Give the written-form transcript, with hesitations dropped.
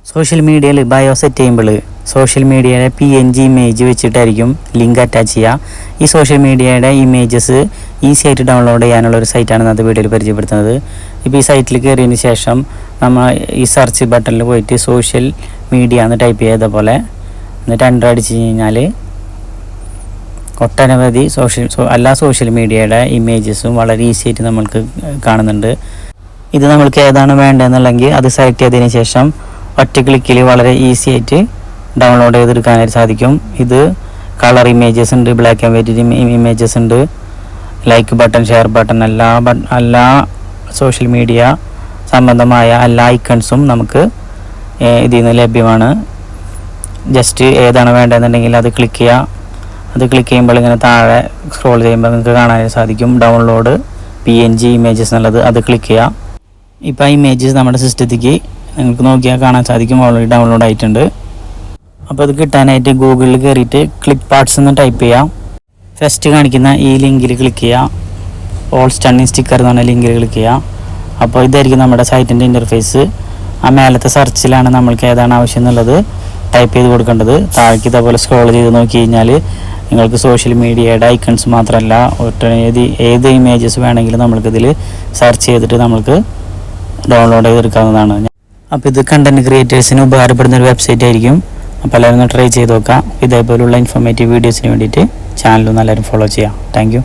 Social മീഡിയയിൽ bio set ചെയ്യുമ്പോൾ social മീഡിയയുടെ PNG ഇമേജ് വെച്ചിട്ടായിരിക്കും ലിങ്ക് അറ്റാച്ച് ചെയ്യുക. ഈ സോഷ്യൽ മീഡിയയുടെ ഇമേജസ് ഈസി ആയിട്ട് ഡൗൺലോഡ് ചെയ്യാനുള്ള ഒരു സൈറ്റാണ് ഇന്നത്തെ വീഡിയോയിൽ പരിചയപ്പെടുത്തുന്നത്. ഇപ്പോൾ ഈ സൈറ്റിൽ കയറിയതിന് ശേഷം നമ്മൾ ഈ സെർച്ച് ബട്ടണിൽ പോയിട്ട് സോഷ്യൽ മീഡിയ എന്ന് ടൈപ്പ് ചെയ്ത പോലെ എന്നിട്ട് എൻ്റർ അടിച്ച് കഴിഞ്ഞാൽ ഒട്ടനവധി എല്ലാ സോഷ്യൽ മീഡിയയുടെ ഇമേജസും വളരെ ഈസി ആയിട്ട് നമ്മൾക്ക് കാണുന്നുണ്ട്. ഇത് നമ്മൾക്ക് ഏതാണ് വേണ്ടതെന്നുണ്ടെങ്കിൽ അത് സെലക്ട് ചെയ്തതിന് ശേഷം ഒറ്റ ക്ലിക്കിൽ വളരെ ഈസി ആയിട്ട് ഡൗൺലോഡ് ചെയ്തെടുക്കാനായിട്ട് സാധിക്കും. ഇത് കളർ ഇമേജസ് ഉണ്ട്, ബ്ലാക്ക് ആൻഡ് വൈറ്റ് ഇമേജസ് ഉണ്ട്, ലൈക്ക് ബട്ടൺ, ഷെയർ ബട്ടൺ, എല്ലാ സോഷ്യൽ മീഡിയ സംബന്ധമായ എല്ലാ ഐക്കൺസും നമുക്ക് ഇതിൽ നിന്ന് ലഭ്യമാണ്. ജസ്റ്റ് ഏതാണ് വേണ്ടതെന്നുണ്ടെങ്കിൽ അത് ക്ലിക്ക് ചെയ്യുക. അത് ക്ലിക്ക് ചെയ്യുമ്പോൾ ഇങ്ങനെ താഴെ സ്ക്രോൾ ചെയ്യുമ്പോൾ നിങ്ങൾക്ക് കാണാനായിട്ട് സാധിക്കും ഡൗൺലോഡ് PNG ഇമേജസ് എന്നുള്ളത്. അത് ക്ലിക്ക് ചെയ്യുക. ഇപ്പോൾ ആ ഇമേജസ് നമ്മുടെ സിസ്റ്റത്തേക്ക് നിങ്ങൾക്ക് നോക്കിയാൽ കാണാൻ സാധിക്കും ഓൾറെഡി ഡൗൺലോഡ് ആയിട്ടുണ്ട്. അപ്പോൾ അത് കിട്ടാനായിട്ട് ഗൂഗിളിൽ കയറിയിട്ട് ക്ലിക്ക് പാർട്സ് എന്ന് ടൈപ്പ് ചെയ്യാം. ഫസ്റ്റ് കാണിക്കുന്ന ഈ ലിങ്കിൽ ക്ലിക്ക് ചെയ്യുക. ഓൾ സ്റ്റണ്ണിങ് സ്റ്റിക്കർ എന്ന് പറഞ്ഞ ലിങ്കിൽ ക്ലിക്ക് ചെയ്യുക. അപ്പോൾ ഇതായിരിക്കും നമ്മുടെ സൈറ്റിൻ്റെ ഇൻ്റർഫേസ്. ആ മേലത്തെ സെർച്ചിലാണ് നമ്മൾക്ക് ഏതാണ് ആവശ്യം എന്നുള്ളത് ടൈപ്പ് ചെയ്ത് കൊടുക്കേണ്ടത്. താഴേക്ക് ഇതേപോലെ സ്ക്രോൾ ചെയ്ത് നോക്കി കഴിഞ്ഞാൽ നിങ്ങൾക്ക് സോഷ്യൽ മീഡിയയുടെ ഐക്കൺസ് മാത്രമല്ല ഒട്ടനവധി ഏത് ഇമേജസ് വേണമെങ്കിലും നമ്മൾക്കിതിൽ സെർച്ച് ചെയ്തിട്ട് നമ്മൾക്ക് ഡൗൺലോഡ് ചെയ്തെടുക്കാവുന്നതാണ്. അപ്പോൾ ഇത് കണ്ടൻറ് ക്രിയേറ്റേഴ്സിന് ഉപകാരപ്പെടുന്ന ഒരു വെബ്സൈറ്റ് ആയിരിക്കും. അപ്പോൾ എല്ലാവരും ഒന്ന് ട്രൈ ചെയ്ത് നോക്കാം. ഇതേപോലുള്ള ഇൻഫോർമേറ്റീവ് വീഡിയോസിന് വേണ്ടിയിട്ട് ചാനൽ എല്ലാവരും ഫോളോ ചെയ്യാം. Thank you.